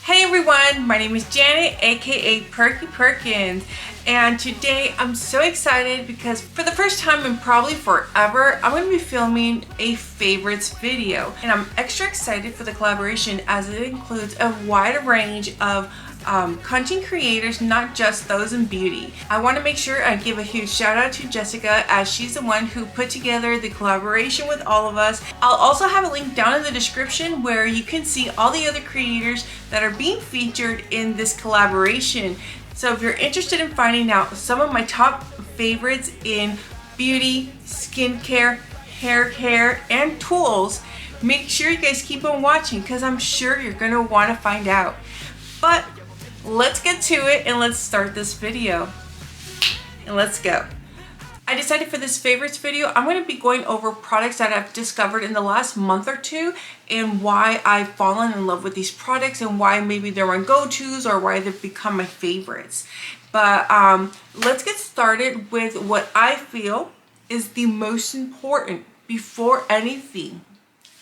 Hey everyone, my name is Janet, aka PerkiPerkins, and today I'm so excited because for the first time in probably forever, I'm going to be filming a favorites video. And I'm extra excited for the collaboration as it includes a wide range of content creators, not just those in beauty. I want to make sure I give a huge shout out to Jessica as she's the one who put together the collaboration with all of us. I'll also have a link down in the description where you can see all the other creators that are being featured in this collaboration. So if you're interested in finding out some of my top favorites in beauty, skincare, hair care, and tools, make sure you guys keep on watching because I'm sure you're going to want to find out. But let's get to it and let's start this video. And let's go. I decided for this favorites video, I'm going to be going over products that I've discovered in the last month or two and why I've fallen in love with these products and why maybe they're my go-tos or why they've become my favorites. But let's get started with what I feel is the most important before anything.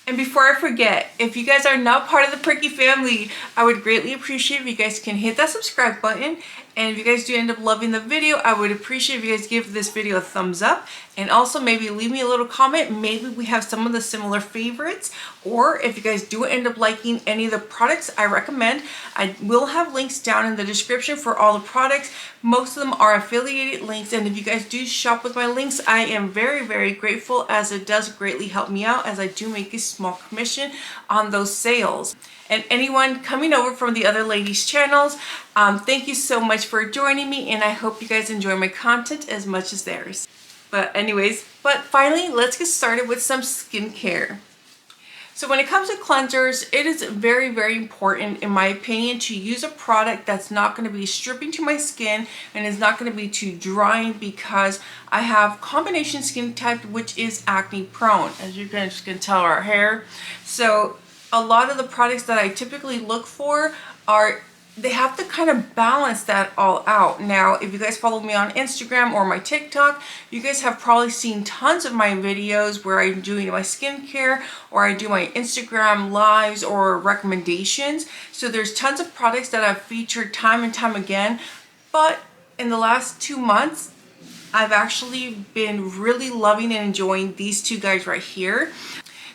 And before I forget, if you guys are not part of the Perky family, I would greatly appreciate if you guys can hit that subscribe button. And if you guys do end up loving the video, I would appreciate if you guys give this video a thumbs up. And also maybe leave me a little comment. Maybe we have some of the similar favorites. Or if you guys do end up liking any of the products I recommend, I will have links down in the description for all the products. Most of them are affiliated links. And if you guys do shop with my links, I am very, very grateful as it does greatly help me out as I do make a small commission on those sales. And anyone coming over from the other ladies' channels, thank you so much for joining me, and I hope you guys enjoy my content as much as theirs. But finally, let's get started with some skincare. So when it comes to cleansers, it is very, very important, in my opinion, to use a product that's not going to be stripping to my skin and is not going to be too drying because I have combination skin type, which is acne prone, as you guys can tell our hair. So a lot of the products that I typically look for they have to kind of balance that all out. Now, if you guys follow me on Instagram or my TikTok, you guys have probably seen tons of my videos where I'm doing my skincare or I do my Instagram lives or recommendations. So there's tons of products that I've featured time and time again. But in the last 2 months, I've actually been really loving and enjoying these two guys right here.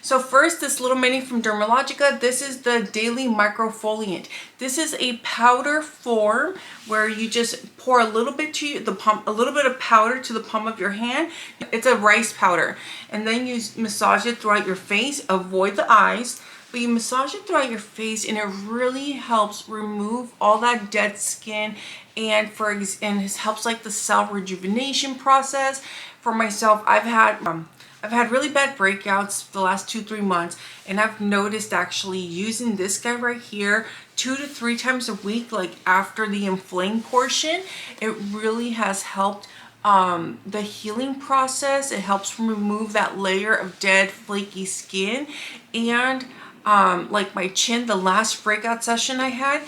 So first, this little mini from Dermalogica. This is the Daily Microfoliant. This is a powder form where you just pour a little bit to the palm, a little bit of powder to the palm of your hand. It's a rice powder, and then you massage it throughout your face. Avoid the eyes, but you massage it throughout your face, and it really helps remove all that dead skin, and it helps like the cell rejuvenation process. For myself, I've had really bad breakouts the last 2-3 months, and I've noticed actually using this guy right here 2 to 3 times a week, like after the inflamed portion, it really has helped the healing process. It helps remove that layer of dead flaky skin. And like my chin, the last breakout session I had,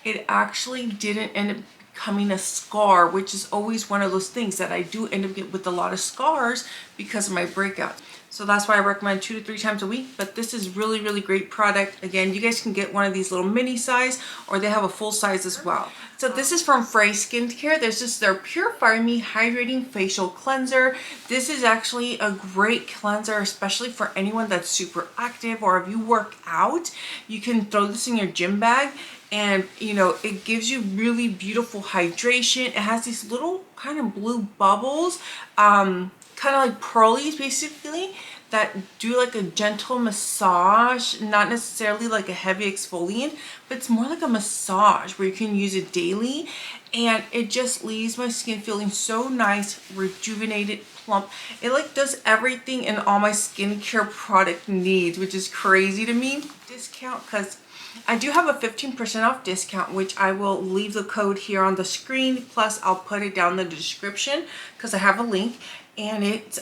it actually didn't end up becoming a scar, which is always one of those things that I do end up getting with a lot of scars because of my breakouts. So that's why I recommend 2 to 3 times a week. But this is really, really great product. Again, you guys can get one of these little mini size, or they have a full size as well. So this is from Frey Skincare. This is their Purify Me Hydrating Facial Cleanser. This is actually a great cleanser, especially for anyone that's super active, or if you work out, you can throw this in your gym bag. And you know, it gives you really beautiful hydration. It has these little kind of blue bubbles, kind of like pearlies basically, that do like a gentle massage, not necessarily like a heavy exfoliant, but it's more like a massage where you can use it daily, and it just leaves my skin feeling so nice, rejuvenated, plump. It like does everything in all my skincare product needs, which is crazy to me. Discount, because I do have a 15% off discount, which I will leave the code here on the screen. Plus, I'll put it down in the description because I have a link. And it's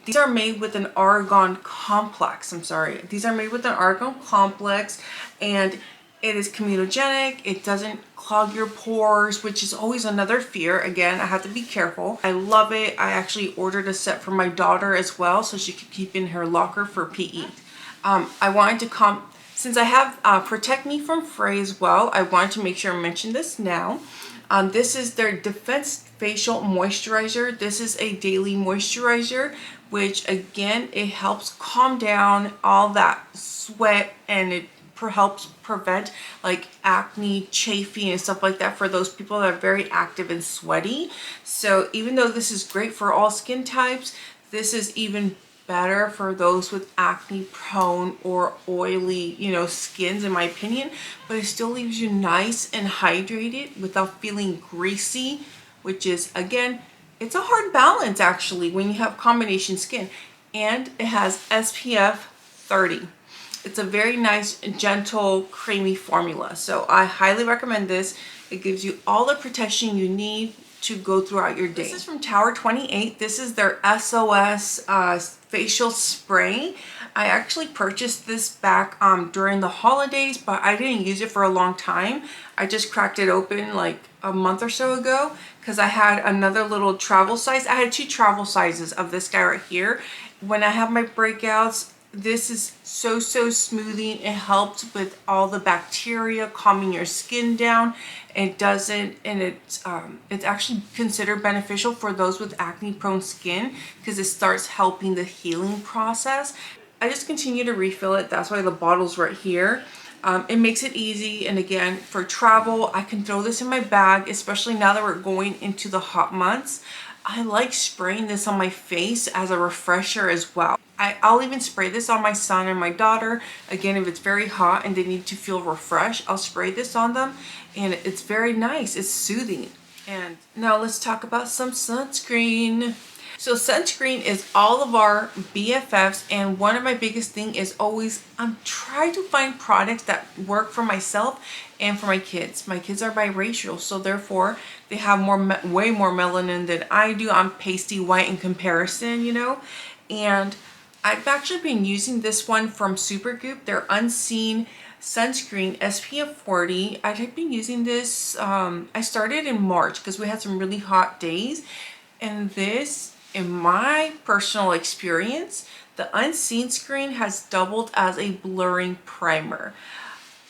these are made with an argan complex. These are made with an argan complex, and it is comedogenic. It doesn't clog your pores, which is always another fear. Again, I have to be careful. I love it. I actually ordered a set for my daughter as well, so she could keep in her locker for PE. I wanted to Since I have Protect Me from Fray as well, I wanted to make sure I mention this now. This is their Defense Facial Moisturizer. This is a daily moisturizer, which again, it helps calm down all that sweat, and it helps prevent like acne, chafing, and stuff like that for those people that are very active and sweaty. So even though this is great for all skin types, this is even better for those with acne prone or oily, you know, skins, in my opinion. But it still leaves you nice and hydrated without feeling greasy, which is, again, it's a hard balance actually when you have combination skin. And it has SPF 30. It's a very nice, gentle, creamy formula. So I highly recommend this. It gives you all the protection you need to go throughout your day. This is from Tower 28. This is their SOS facial spray. I actually purchased this back during the holidays, but I didn't use it for a long time. I just cracked it open like a month or so ago because I had another little travel size. I had 2 travel sizes of this guy right here. When I have my breakouts, this is so smoothing. It helps with all the bacteria, calming your skin down. It doesn't, and it's actually considered beneficial for those with acne prone skin because it starts helping the healing process. I just continue to refill it. That's why the bottle's right here. It makes it easy, and again, for travel, I can throw this in my bag, especially now that we're going into the hot months. I like spraying this on my face as a refresher as well. I'll even spray this on my son and my daughter. Again, if it's very hot and they need to feel refreshed, I'll spray this on them, and it's very nice. It's soothing. And now let's talk about some sunscreen. So sunscreen is all of our BFFs, and one of my biggest thing is always I'm trying to find products that work for myself and for my kids. My kids are biracial, so therefore they have way more melanin than I do. I'm pasty white in comparison, you know. And I've actually been using this one from Supergoop, their Unseen Sunscreen SPF 40. I've been using this, I started in March because we had some really hot days, and this, in my personal experience, the Unseen screen has doubled as a blurring primer.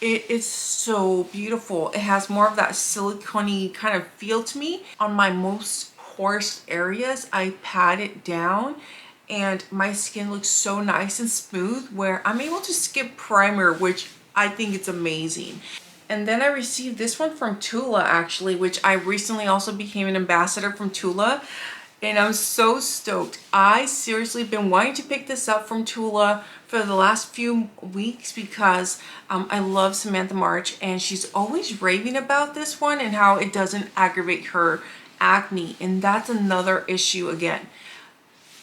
It is so beautiful. It has more of that silicone kind of feel to me. On my most porous areas, I pat it down and my skin looks so nice and smooth where I'm able to skip primer, which I think it's amazing. And then I received this one from Tula actually, which I recently also became an ambassador from Tula. And I'm so stoked. I seriously been wanting to pick this up from Tula for the last few weeks because I love Samantha March, and she's always raving about this one and how it doesn't aggravate her acne. And that's another issue again.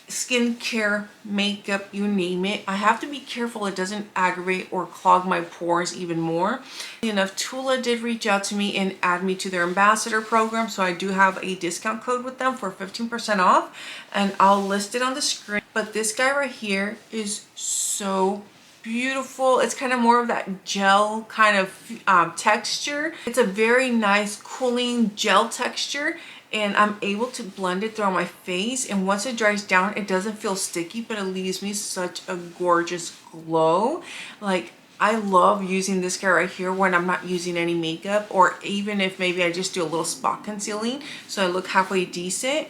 Skincare, makeup, you name it. I have to be careful it doesn't aggravate or clog my pores even more. Enough, Tula did reach out to me and add me to their ambassador program, so I do have a discount code with them for 15% off, and I'll list it on the screen. But this guy right here is so beautiful. It's kind of more of that gel kind of texture. It's a very nice cooling gel texture, and I'm able to blend it throughout my face, and once it dries down, it doesn't feel sticky, but it leaves me such a gorgeous glow. Like, I love using this guy right here when I'm not using any makeup, or even if maybe I just do a little spot concealing so I look halfway decent.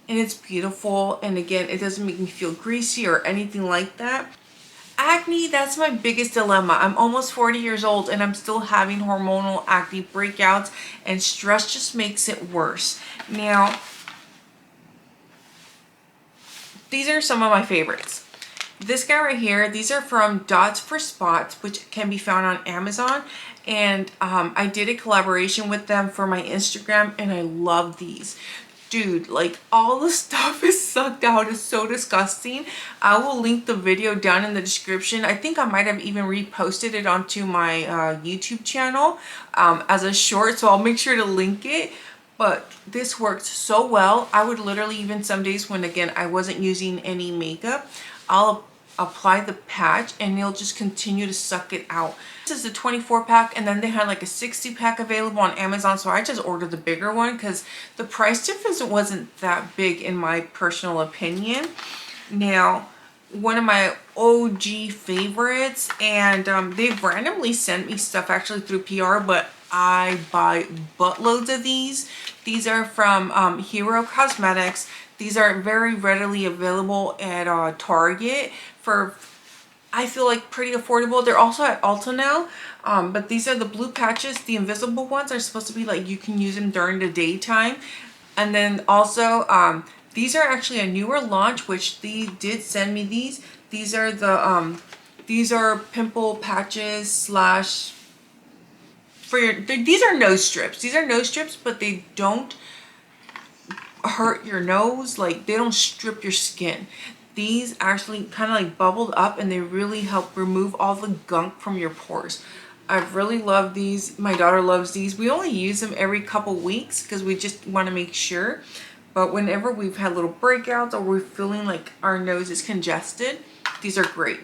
And it's beautiful, and again, it doesn't make me feel greasy or anything like that. Acne, that's my biggest dilemma. I'm almost 40 years old and I'm still having hormonal acne breakouts, and stress just makes it worse. Now, these are some of my favorites. This guy right here, these are from Dots for Spots, which can be found on Amazon. And I did a collaboration with them for my Instagram, and I love these. Dude, like, all the stuff is sucked out. It's so disgusting. I will link the video down in the description. I think I might have even reposted it onto my YouTube channel as a short, so I'll make sure to link it. But this works so well. I would literally, even some days when, again, I wasn't using any makeup, I'll apply the patch and it'll just continue to suck it out. This is a 24 pack, and then they had like a 60 pack available on Amazon, so I just ordered the bigger one because the price difference wasn't that big in my personal opinion. Now, one of my OG favorites, and they've randomly sent me stuff actually through PR, but I buy buttloads of these. These are from Hero Cosmetics. These are very readily available at Target for, I feel like, pretty affordable. They're also at Ulta now, but these are the blue patches. The invisible ones are supposed to be like you can use them during the daytime. And then also these are actually a newer launch, which they did send me these. These are the these are pimple patches slash for your, these are nose strips. These are nose strips, but they don't hurt your nose. Like, they don't strip your skin. These actually kind of like bubbled up, and they really help remove all the gunk from your pores. I really love these. My daughter loves these. We only use them every couple weeks because we just want to make sure. But whenever we've had little breakouts or we're feeling like our nose is congested, these are great.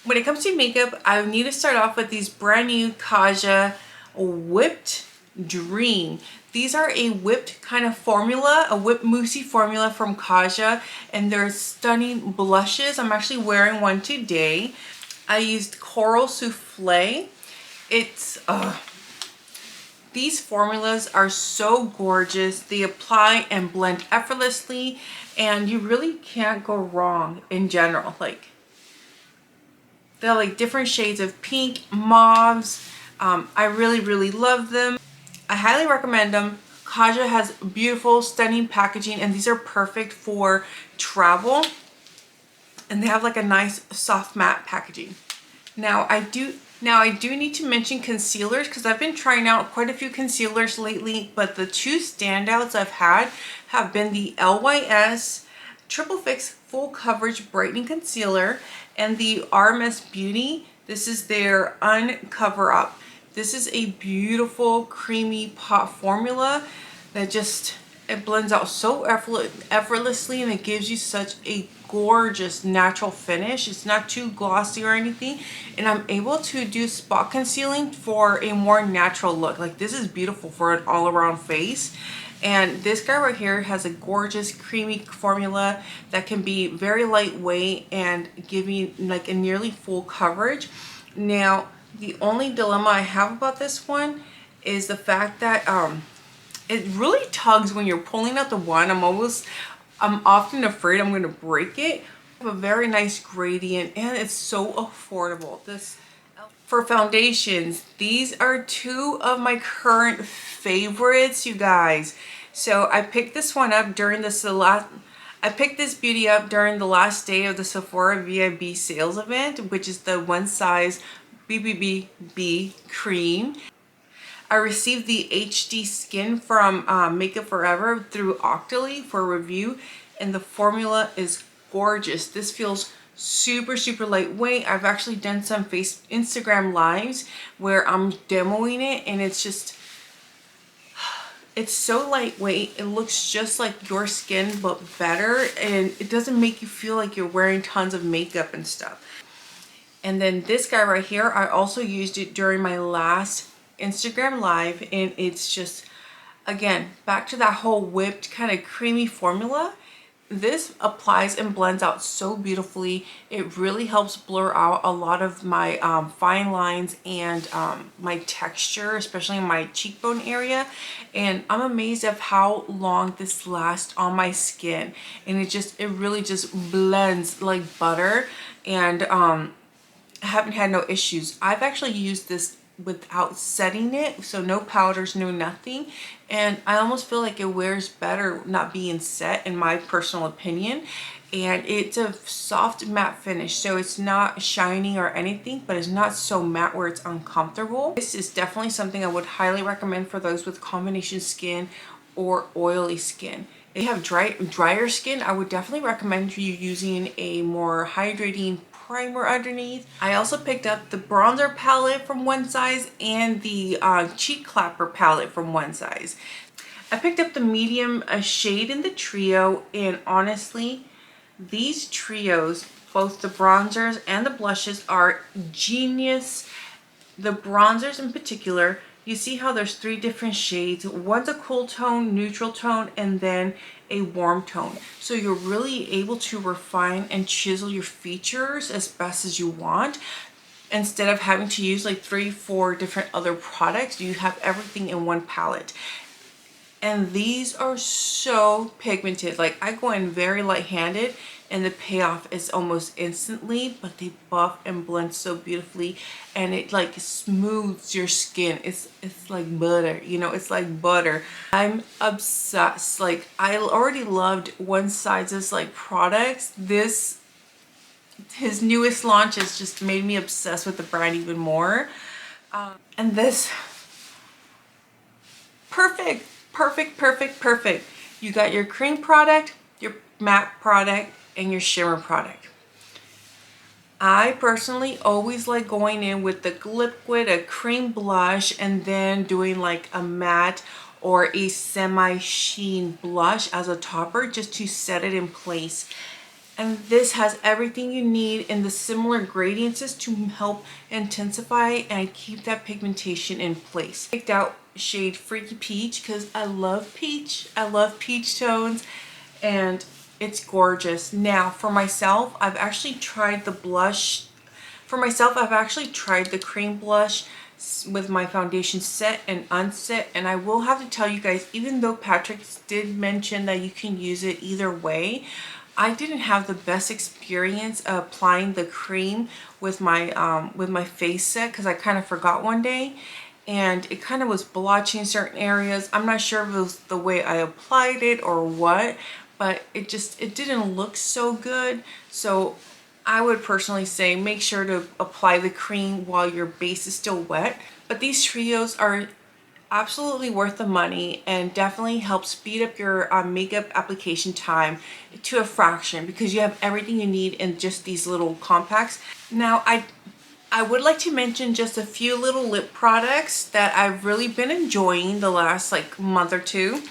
When it comes to makeup, I need to start off with these brand new Kaja Whipped Dream. These are a whipped kind of formula, a whipped moussey formula from Kaja, and they're stunning blushes. I'm actually wearing one today. I used Coral Souffle. It's these formulas are so gorgeous. They apply and blend effortlessly, and you really can't go wrong in general. Like, they're like different shades of pink, mauves. I really love them. I highly recommend them. Kaja has beautiful, stunning packaging, and these are perfect for travel. And they have like a nice soft matte packaging. Now I do need to mention concealers, because I've been trying out quite a few concealers lately, but the two standouts I've had have been the LYS Triple Fix Full Coverage Brightening Concealer and the RMS Beauty. This is their Uncover Up. This is a beautiful creamy pot formula that just, it blends out so effortlessly, and it gives you such a gorgeous natural finish. It's not too glossy or anything, and I'm able to do spot concealing for a more natural look. Like, this is beautiful for an all-around face. And this guy right here has a gorgeous creamy formula that can be very lightweight and give you like a nearly full coverage. Now, the only dilemma I have about this one is the fact that it really tugs when you're pulling out the wand. I'm often afraid I'm going to break it. I have a very nice gradient, and it's so affordable. For foundations, these are two of my current favorites, you guys. So I picked this one up during I picked this beauty up during the last day of the Sephora VIB sales event, which is the One Size BBB cream. I received the HD Skin from Makeup Forever through Octoly for review, and the formula is gorgeous. This feels super lightweight. I've actually done some Instagram lives where I'm demoing it, and it's just, it's so lightweight. It looks just like your skin but better, and it doesn't make you feel like you're wearing tons of makeup and stuff. And then this guy right here, I also used it during my last Instagram live, and it's just, again, back to that whole whipped kind of creamy formula. This applies and blends out so beautifully. It really helps blur out a lot of my fine lines and my texture, especially in my cheekbone area. And I'm amazed at how long this lasts on my skin. And it really just blends like butter. And I haven't had no issues. I've actually used this without setting it, so no powders, no nothing, and I almost feel like it wears better not being set, in my personal opinion. And it's a soft matte finish, so it's not shiny or anything, but it's not so matte where it's uncomfortable. This is definitely something I would highly recommend for those with combination skin or oily skin. If you have drier skin, I would definitely recommend you using a more hydrating primer underneath. I also picked up the bronzer palette from One Size and the cheek clapper palette from One Size. I picked up the medium shade in the trio, and honestly, these trios, both the bronzers and the blushes, are genius. The bronzers in particular you see how there's 3 different shades. One's a cool tone, neutral tone, and then a warm tone. So you're really able to refine and chisel your features as best as you want. Instead of having to use like 3-4 different other products, you have everything in one palette. And these are so pigmented. Like, I go in very light-handed and the payoff is almost instantly, but they buff and blend so beautifully, and it like smooths your skin. It's like butter, you know, it's like butter. I'm obsessed. Like, I already loved One Size's like products. His newest launch has just made me obsessed with the brand even more. And this, perfect. You got your cream product, your matte product, and your shimmer product. I personally always like going in with the liquid, a cream blush, and then doing like a matte or a semi-sheen blush as a topper just to set it in place. And this has everything you need in the similar gradients to help intensify and keep that pigmentation in place. I picked out shade Freaky Peach because I love peach. I love peach tones, and it's gorgeous. Now for myself, I've actually tried the blush. For myself, I've actually tried the cream blush with my foundation set and unset, and I will have to tell you guys, even though Patrick did mention that you can use it either way, I didn't have the best experience applying the cream with my face set because I kind of forgot one day, and it kind of was blotching certain areas. I'm not sure if it was the way I applied it or what, but it didn't look so good. So I would personally say make sure to apply the cream while your base is still wet. But these trios are absolutely worth the money and definitely help speed up your makeup application time to a fraction because you have everything you need in just these little compacts. Now I would like to mention just a few little lip products that I've really been enjoying the last like month or two.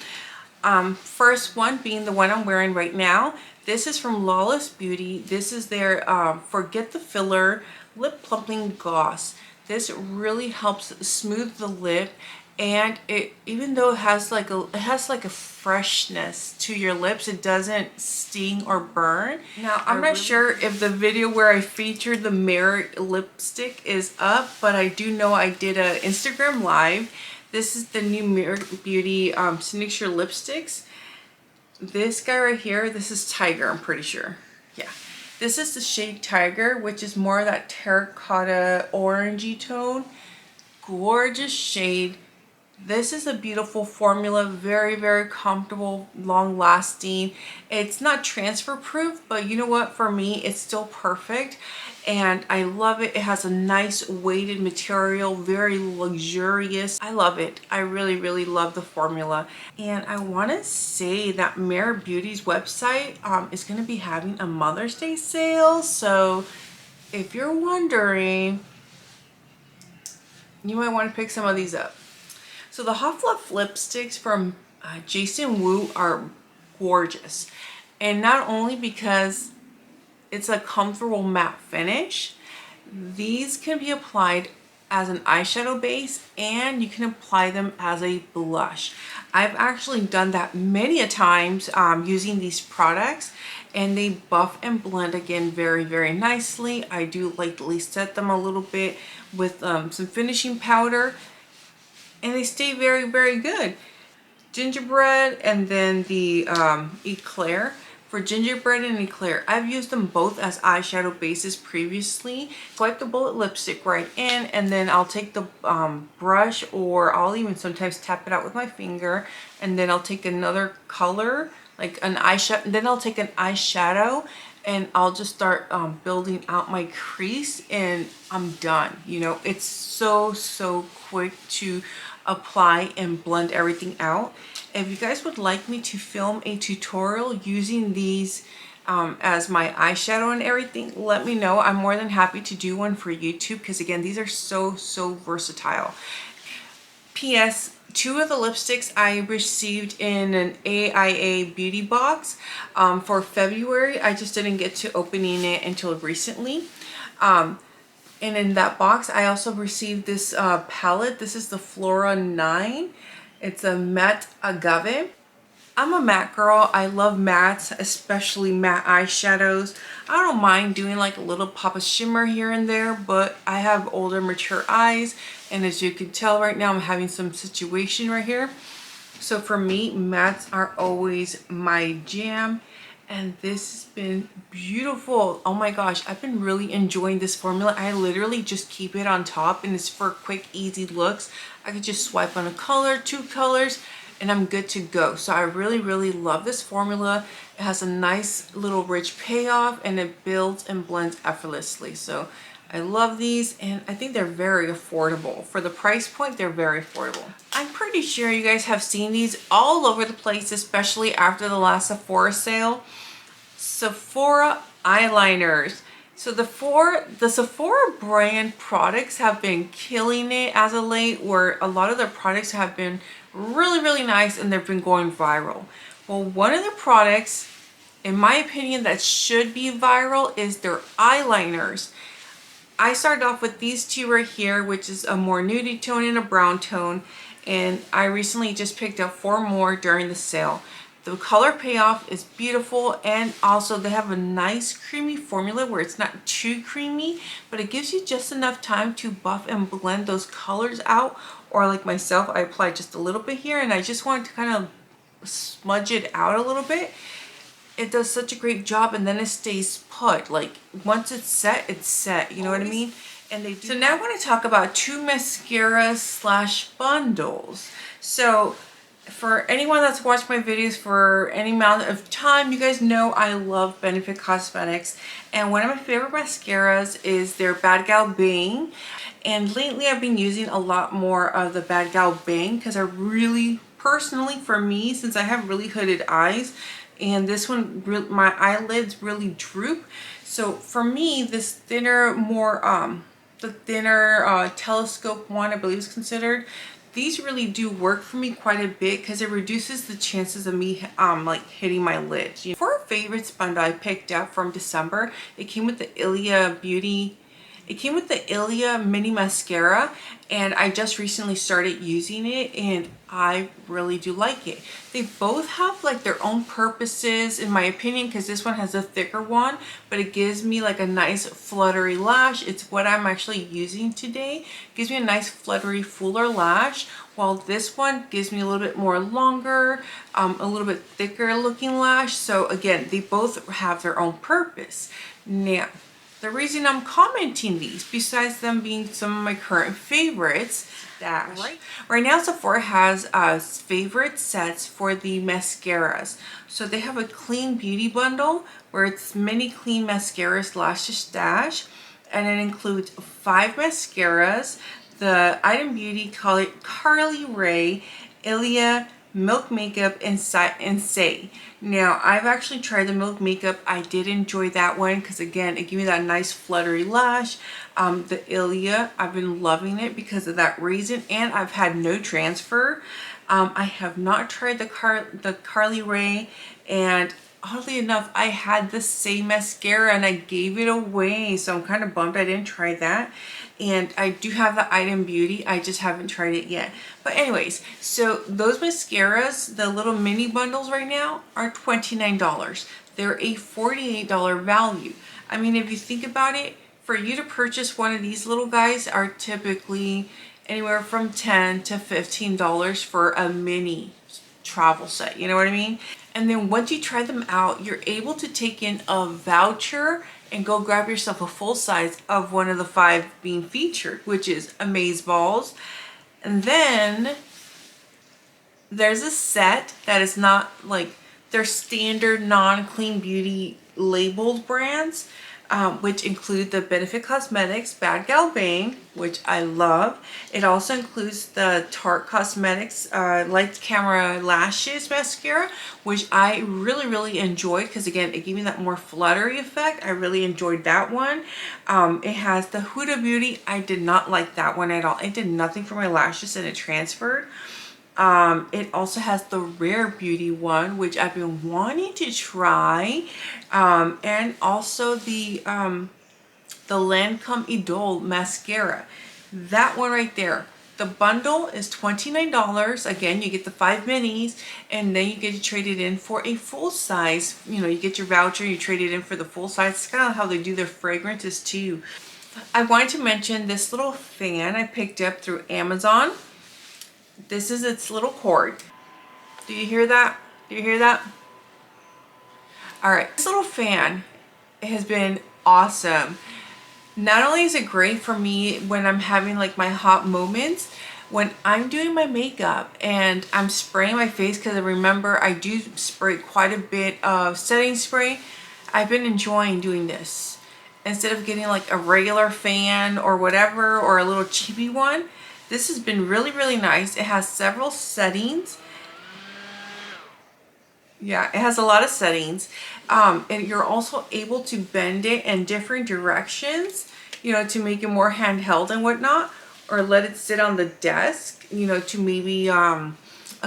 First one being the one I'm wearing right now. This is from Lawless Beauty. This is their Forget the Filler Lip Plumping Gloss. This really helps smooth the lip, and it, even though it has like a freshness to your lips, it doesn't sting or burn. Now I'm not sure if the video where I featured the mirror lipstick is up, but I do know I did a Instagram live. This is the new Mirror Beauty signature lipsticks. This guy right here, this is Tiger, I'm pretty sure. Yeah. This is the shade Tiger, which is more of that terracotta orangey tone. Gorgeous shade. This is a beautiful formula, very, very comfortable, long lasting. It's not transfer proof, but you know what? For me, it's still perfect. And I love it. It has a nice weighted material, very luxurious. I love it. I really, really love the formula. And I want to say that Mirror Beauty's website is going to be having a Mother's Day sale. So if you're wondering, you might want to pick some of these up. So the Hot Fluff lipsticks from Jason Wu are gorgeous. And not only because it's a comfortable matte finish, these can be applied as an eyeshadow base, and you can apply them as a blush. I've actually done that many a times using these products, and they buff and blend again very, very nicely. I do lightly set them a little bit with some finishing powder, and they stay very, very good. Gingerbread and then the Eclair. For gingerbread and eclair, I've used them both as eyeshadow bases previously. Swipe the bullet lipstick right in, and then I'll take the brush, or I'll even sometimes tap it out with my finger, and then I'll take another color, like an eyeshadow, and then I'll take an eyeshadow, and I'll just start building out my crease, and I'm done. You know, it's so, so quick to apply and blend everything out. If you guys would like me to film a tutorial using these as my eyeshadow and everything, let me know. I'm more than happy to do one for YouTube because, again, these are so, so versatile. P.S. 2 of the lipsticks I received in an AIA beauty box for February. I just didn't get to opening it until recently. And in that box, I also received this palette. This is the Flora 9. It's a matte agave. I'm a matte girl. I love mattes, especially matte eyeshadows. I don't mind doing like a little pop of shimmer here and there, but I have older, mature eyes. And as you can tell right now, I'm having some situation right here. So for me, mattes are always my jam. And this has been beautiful. Oh my gosh, I've been really enjoying this formula. I literally just keep it on top, and it's for quick, easy looks. I could just swipe on a color, 2 colors, and I'm good to go. So I really, really love this formula. It has a nice little rich payoff, and it builds and blends effortlessly. So I love these, and I think they're very affordable. For the price point, they're very affordable. I'm pretty sure you guys have seen these all over the place, especially after the last Sephora sale. Sephora eyeliners. So the Sephora brand products have been killing it as of late, where a lot of their products have been really, really nice and they've been going viral. Well, one of the products, in my opinion, that should be viral is their eyeliners. I started off with these 2 right here, which is a more nudie tone and a brown tone. And I recently just picked up 4 more during the sale. The color payoff is beautiful, and also they have a nice creamy formula where it's not too creamy, but it gives you just enough time to buff and blend those colors out. Or like myself, I applied just a little bit here and I just wanted to kind of smudge it out a little bit. It does such a great job, and then it stays put. Like once it's set, it's set. You know what I mean? And they do. So now I want to talk about 2 mascaras / bundles. So for anyone that's watched my videos for any amount of time, you guys know I love Benefit Cosmetics, and one of my favorite mascaras is their Bad Gal Bang. And lately I've been using a lot more of the Bad Gal Bang because I really, personally for me, since I have really hooded eyes, and this one, my eyelids really droop. So for me, this thinner, the thinner telescope one, I believe is considered, these really do work for me quite a bit because it reduces the chances of me like hitting my lids. For a favorites bundle I picked up from December, it came with the Ilia mini mascara, and I just recently started using it and I really do like it. They both have like their own purposes in my opinion, because this one has a thicker one, but it gives me like a nice fluttery lash. It's what I'm actually using today. It gives me a nice fluttery fuller lash, while this one gives me a little bit more longer, a little bit thicker looking lash. So again, they both have their own purpose. Now, the reason I'm commenting these, besides them being some of my current favorites, that right now Sephora has favorite sets for the mascaras. So they have a clean beauty bundle where it's many clean mascaras lashes stash, and it includes 5 mascaras, the Item Beauty Carly Rae, Ilia Milk Makeup, and Say. Now, I've actually tried the Milk Makeup. I did enjoy that one because again, it gave me that nice fluttery lash. The Ilia, I've been loving it because of that reason, and I've had no transfer. I have not tried the Carly Rae, and oddly enough, I had the same mascara and I gave it away, so I'm kind of bummed I didn't try that. And I do have the Item Beauty, I just haven't tried it yet. But anyways, so those mascaras, the little mini bundles right now, are $29. They're a $48 value. I mean, if you think about it, for you to purchase one of these little guys are typically anywhere from $10 to $15 for a mini travel set, you know what I mean? And then once you try them out, you're able to take in a voucher and go grab yourself a full size of one of the 5 being featured, which is Amazeballs. And then there's a set that is not like their standard non-clean beauty labeled brands, which include the Benefit Cosmetics Bad Gal Bang, which I love. It also includes the Tarte Cosmetics Lights Camera Lashes Mascara, which I really, really enjoyed because again, it gave me that more fluttery effect. I really enjoyed that one. It has the Huda Beauty. I did not like that one at all. It did nothing for my lashes and it transferred. It also has the Rare Beauty one, which I've been wanting to try, and also the the Lancome Idole mascara. That one right there. The bundle is $29. Again, you get the 5 minis, and then you get to trade it in for a full size. You know, you get your voucher, you trade it in for the full size. It's kind of how they do their fragrances too. I wanted to mention this little fan I picked up through Amazon. This is its little cord. Do you hear that? Do you hear that? All right, this little fan has been awesome. Not only is it great for me when I'm having like my hot moments, when I'm doing my makeup and I'm spraying my face, because I remember I do spray quite a bit of setting spray, I've been enjoying doing this. Instead of getting like a regular fan or whatever, or a little cheapy one, this has been really, really nice. It has several settings. Yeah, it has a lot of settings. And you're also able to bend it in different directions, you know, to make it more handheld and whatnot, or let it sit on the desk, you know, to maybe a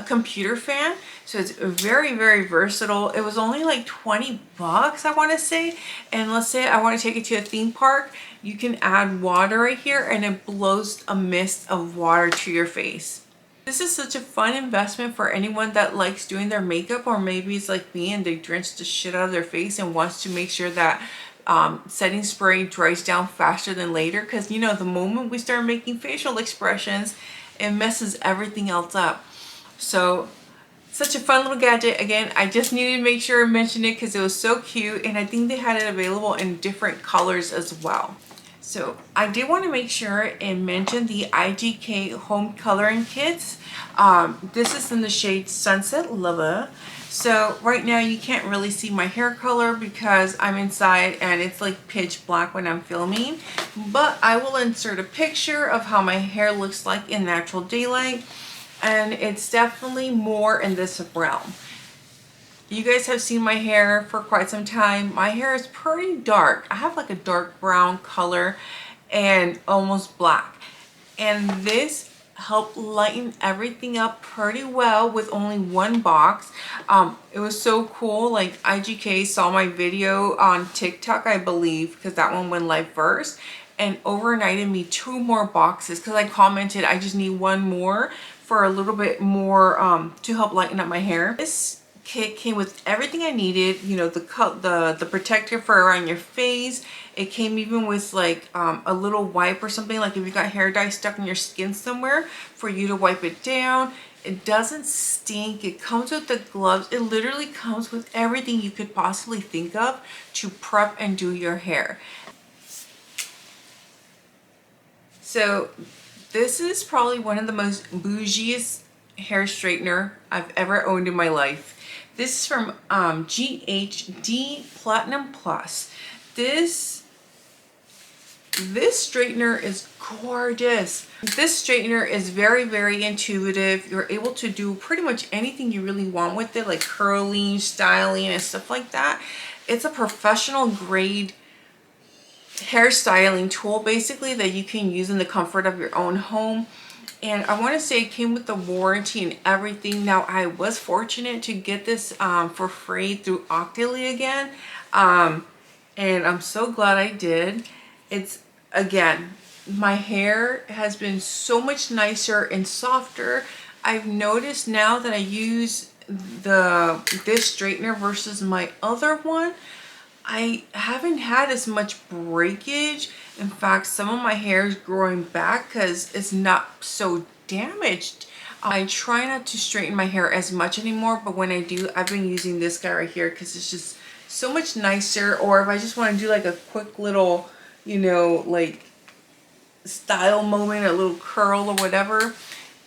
computer fan. So it's very, very versatile. It was only like 20 bucks, I want to say. And let's say I want to take it to a theme park, you can add water right here and it blows a mist of water to your face. This is such a fun investment for anyone that likes doing their makeup, or maybe it's like me and they drench the shit out of their face and wants to make sure that setting spray dries down faster than later, because you know the moment we start making facial expressions, it messes everything else up. So such a fun little gadget. Again, I just needed to make sure I mentioned it because it was so cute, and I think they had it available in different colors as well. So I did want to make sure and mention the IGK home coloring kits. This is in the shade Sunset Lover. So right now you can't really see my hair color because I'm inside and it's like pitch black when I'm filming. But I will insert a picture of how my hair looks like in natural daylight. And it's definitely more in this realm. You guys have seen my hair for quite some time. My hair is pretty dark. I have like a dark brown color and almost black. And this helped lighten everything up pretty well with only one box. It was so cool. Like IGK saw my video on TikTok, I believe, because that one went live first, and overnighted me 2 more boxes because I commented I just need 1 more for a little bit more to help lighten up my hair. This kit came with everything I needed, you know, the protector for around your face. It came even with like a little wipe or something, like if you got hair dye stuck in your skin somewhere, for you to wipe it down. It doesn't stink. It comes with the gloves. It literally comes with everything you could possibly think of to prep and do your hair. So this is probably one of the most bougiest hair straightener I've ever owned in my life. This is from GHD Platinum Plus. This straightener is gorgeous. This straightener is very, very intuitive. You're able to do pretty much anything you really want with it, like curling, styling, and stuff like that. It's a professional grade hairstyling tool basically that you can use in the comfort of your own home. And I want to say it came with the warranty and everything. Now I was fortunate to get this for free through Octoly again, and I'm so glad I did. It's, again, my hair has been so much nicer and softer. I've noticed now that I use this straightener versus my other one, I haven't had as much breakage. In fact, some of my hair is growing back because it's not so damaged. I try not to straighten my hair as much anymore, but when I do, I've been using this guy right here because it's just so much nicer. Or if I just want to do like a quick little, you know, like style moment, a little curl or whatever,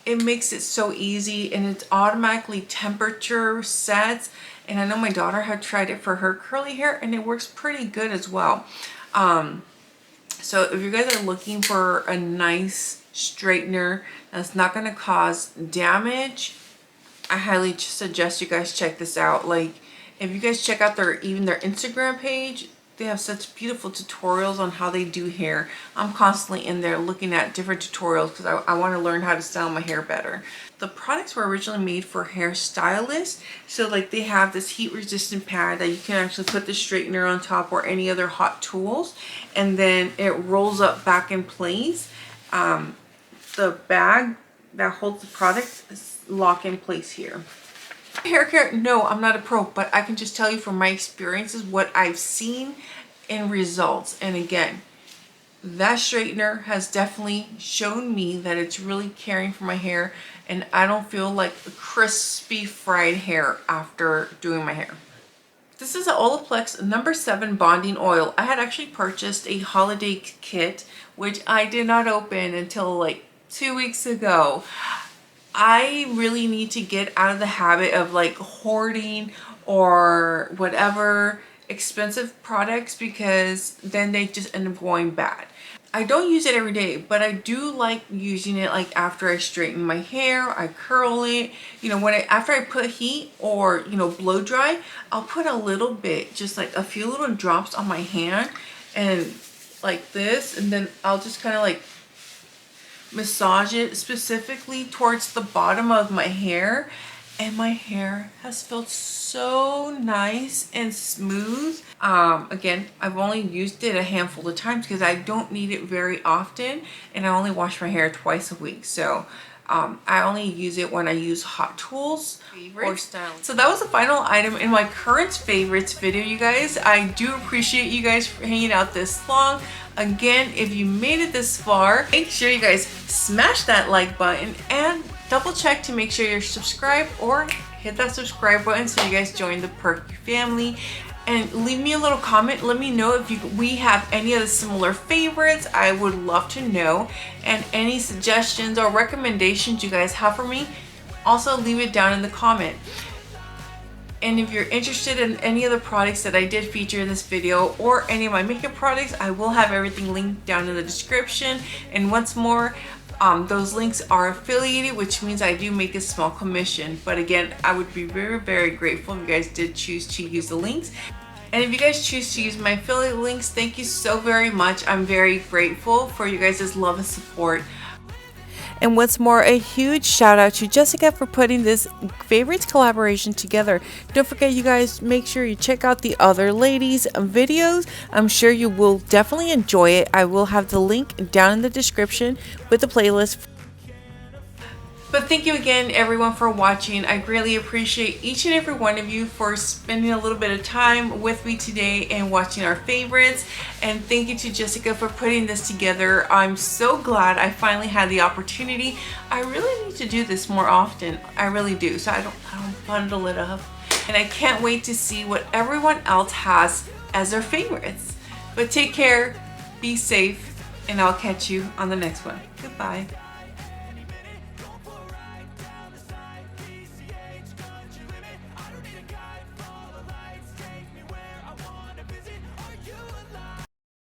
it makes it so easy, and it's automatically temperature sets. And I know my daughter had tried it for her curly hair and it works pretty good as well. So if you guys are looking for a nice straightener that's not going to cause damage, I highly suggest you guys check this out. Like if you guys check out even their Instagram page, they have such beautiful tutorials on how they do hair. I'm constantly in there looking at different tutorials because I want to learn how to style my hair better. The products were originally made for hairstylists. So like they have this heat resistant pad that you can actually put the straightener on top or any other hot tools. And then it rolls up back in place. The bag that holds the product is lock in place here. Hair care, no, I'm not a pro, but I can just tell you from my experiences what I've seen in results. And again, that straightener has definitely shown me that it's really caring for my hair, and I don't feel like crispy fried hair after doing my hair. This is an Olaplex number 7 bonding oil. I had actually purchased a holiday kit, which I did not open until like 2 weeks ago. I really need to get out of the habit of like hoarding or whatever expensive products, because then they just end up going bad. I don't use it every day, but I do like using it like after I straighten my hair, I curl it, you know, after I put heat or, you know, blow dry, I'll put a little bit, just like a few little drops on my hand and like this, and then I'll just kind of like massage it specifically towards the bottom of my hair, and my hair has felt so nice and smooth. Again, I've only used it a handful of times because I don't need it very often, and I only wash my hair twice a week. So I only use it when I use hot tools or styling. So that was the final item in my current favorites video, you guys. I do appreciate you guys for hanging out this long. Again, if you made it this far, make sure you guys smash that like button and double check to make sure you're subscribed, or hit that subscribe button so you guys join the Perky family. And leave me a little comment. Let me know if we have any of the similar favorites. I would love to know. And any suggestions or recommendations you guys have for me, also leave it down in the comment. And if you're interested in any of the products that I did feature in this video or any of my makeup products, I will have everything linked down in the description. And once more, those links are affiliated, which means I do make a small commission. But again, I would be very, very grateful if you guys did choose to use the links. And if you guys choose to use my affiliate links, thank you so very much. I'm very grateful for you guys' love and support. And once more, a huge shout out to Jessica for putting this favorites collaboration together. Don't forget, you guys, make sure you check out the other ladies' videos. I'm sure you will definitely enjoy it. I will have the link down in the description with the playlist. But thank you again, everyone, for watching. I greatly appreciate each and every one of you for spending a little bit of time with me today and watching our favorites. And thank you to Jessica for putting this together. I'm so glad I finally had the opportunity. I really need to do this more often. I really do. So I don't bundle it up. And I can't wait to see what everyone else has as their favorites. But take care, be safe, and I'll catch you on the next one. Goodbye.